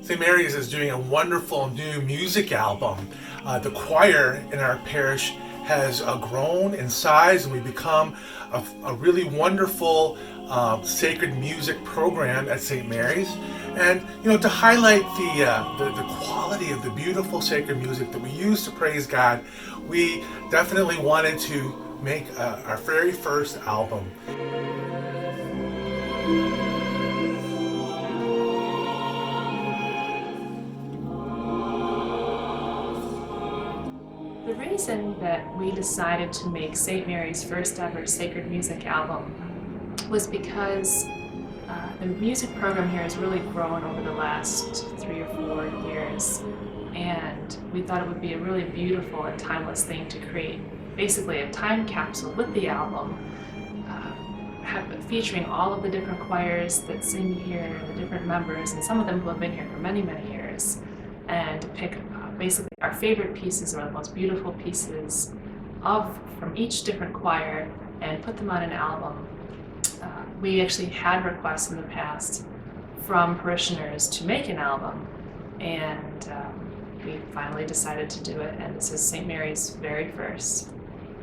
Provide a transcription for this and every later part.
St. Mary's is doing a wonderful new music album. The choir in our parish has grown in size, and we've become a really wonderful sacred music program at St. Mary's. And to highlight the quality of the beautiful sacred music that we use to praise God, we definitely wanted to make our very first album. The reason that we decided to make St. Mary's first ever sacred music album was because the music program here has really grown over the last 3 or 4 years, and we thought it would be a really beautiful and timeless thing to create basically a time capsule with the album, featuring all of the different choirs that sing here, the different members, and some of them who have been here for many, many years, and to pick basically our favorite pieces or the most beautiful pieces from each different choir and put them on an album. We actually had requests in the past from parishioners to make an album, and we finally decided to do it, and this is St. Mary's very first.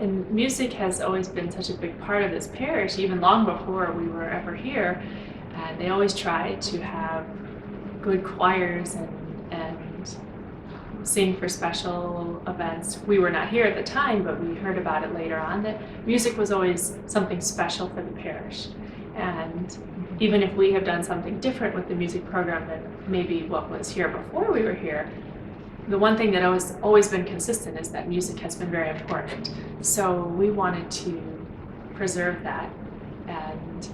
And music has always been such a big part of this parish, even long before we were ever here, and they always try to have good choirs and sing for special events. We were not here at the time, but we heard about it later on, that music was always something special for the parish. And even if we have done something different with the music program than maybe what was here before we were here, the one thing that has always been consistent is that music has been very important. So we wanted to preserve that and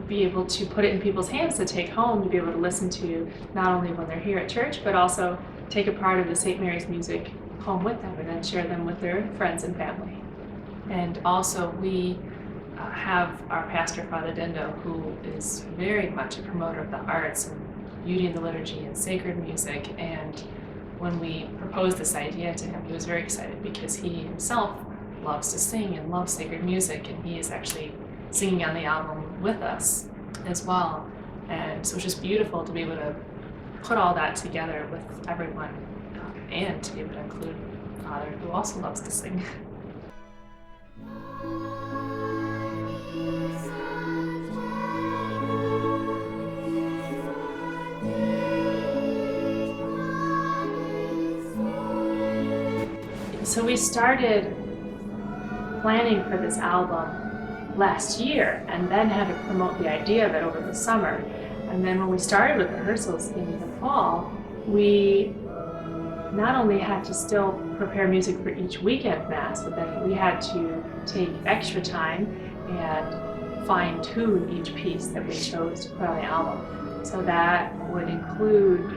be able to put it in people's hands to take home, to be able to listen to not only when they're here at church, but also take a part of the St. Mary's music home with them and then share them with their friends and family. And also we have our pastor, Father Dindo, who is very much a promoter of the arts and beauty in the liturgy and sacred music. And when we proposed this idea to him, he was very excited because he himself loves to sing and loves sacred music, and he is actually singing on the album with us as well. And so it's just beautiful to be able to put all that together with everyone, and to be able to include Father, who also loves to sing. So we started planning for this album last year, and then had to promote the idea of it over the summer. And then when we started with rehearsals in the fall, we not only had to still prepare music for each weekend mass, but then we had to take extra time and fine-tune each piece that we chose to put on the album. So that would include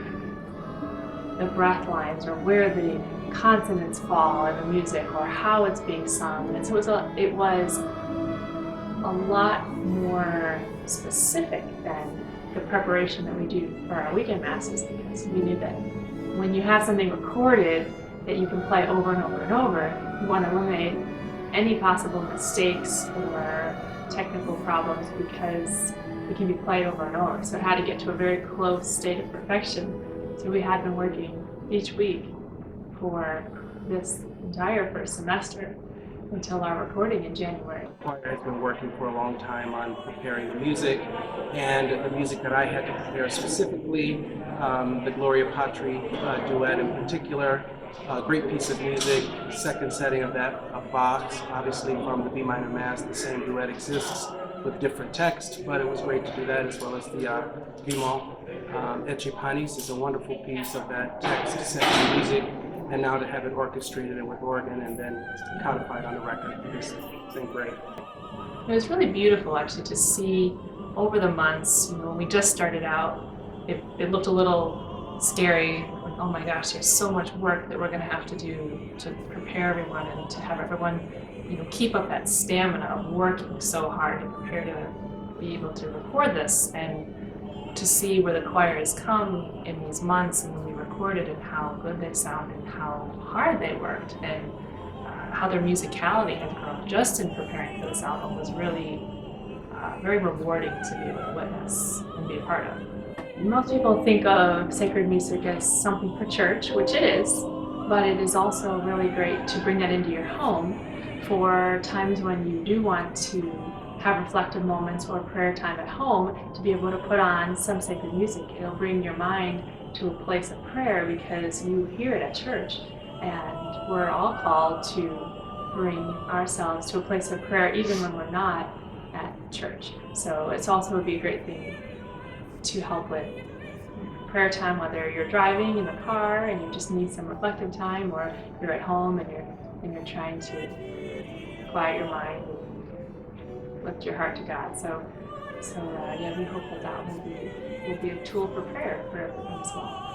the breath lines, or where the consonants fall in the music, or how it's being sung. And so it was a lot more specific than the preparation that we do for our weekend masses, because we knew that when you have something recorded that you can play over and over and over, you want to eliminate any possible mistakes or technical problems, because it can be played over and over. So it had to get to a very close state of perfection. So we had been working each week for this entire first semester until our recording in January. The choir has been working for a long time on preparing the music, and the music that I had to prepare specifically, the Gloria Patri duet in particular, a great piece of music, second setting of that of Bach's, obviously from the B minor Mass. The same duet exists with different text, but it was great to do that, as well as the Vimont Ecce Panis is a wonderful piece of that text set music. And now to have it orchestrated and with organ and then codified on the record, it's been great. It was really beautiful actually to see over the months. When we just started out, it looked a little scary. Like, oh my gosh, there's so much work that we're going to have to do to prepare everyone and to have everyone, keep up that stamina of working so hard to prepare to be able to record this, and to see where the choir has come in these months and when we recorded, and how good they sound and how hard they worked, and how their musicality has grown just in preparing for this album was really very rewarding to be able to witness and be a part of. Most people think of sacred music as something for church, which it is, but it is also really great to bring that into your home for times when you do want to have reflective moments or prayer time at home, to be able to put on some sacred music. It'll bring your mind to a place of prayer because you hear it at church, and we're all called to bring ourselves to a place of prayer even when we're not at church. So it's also would be a great thing to help with prayer time, whether you're driving in the car and you just need some reflective time, or you're at home and you're trying to quiet your mind and lift your heart to God. So yeah, we hope that will be a tool for prayer for everyone as well.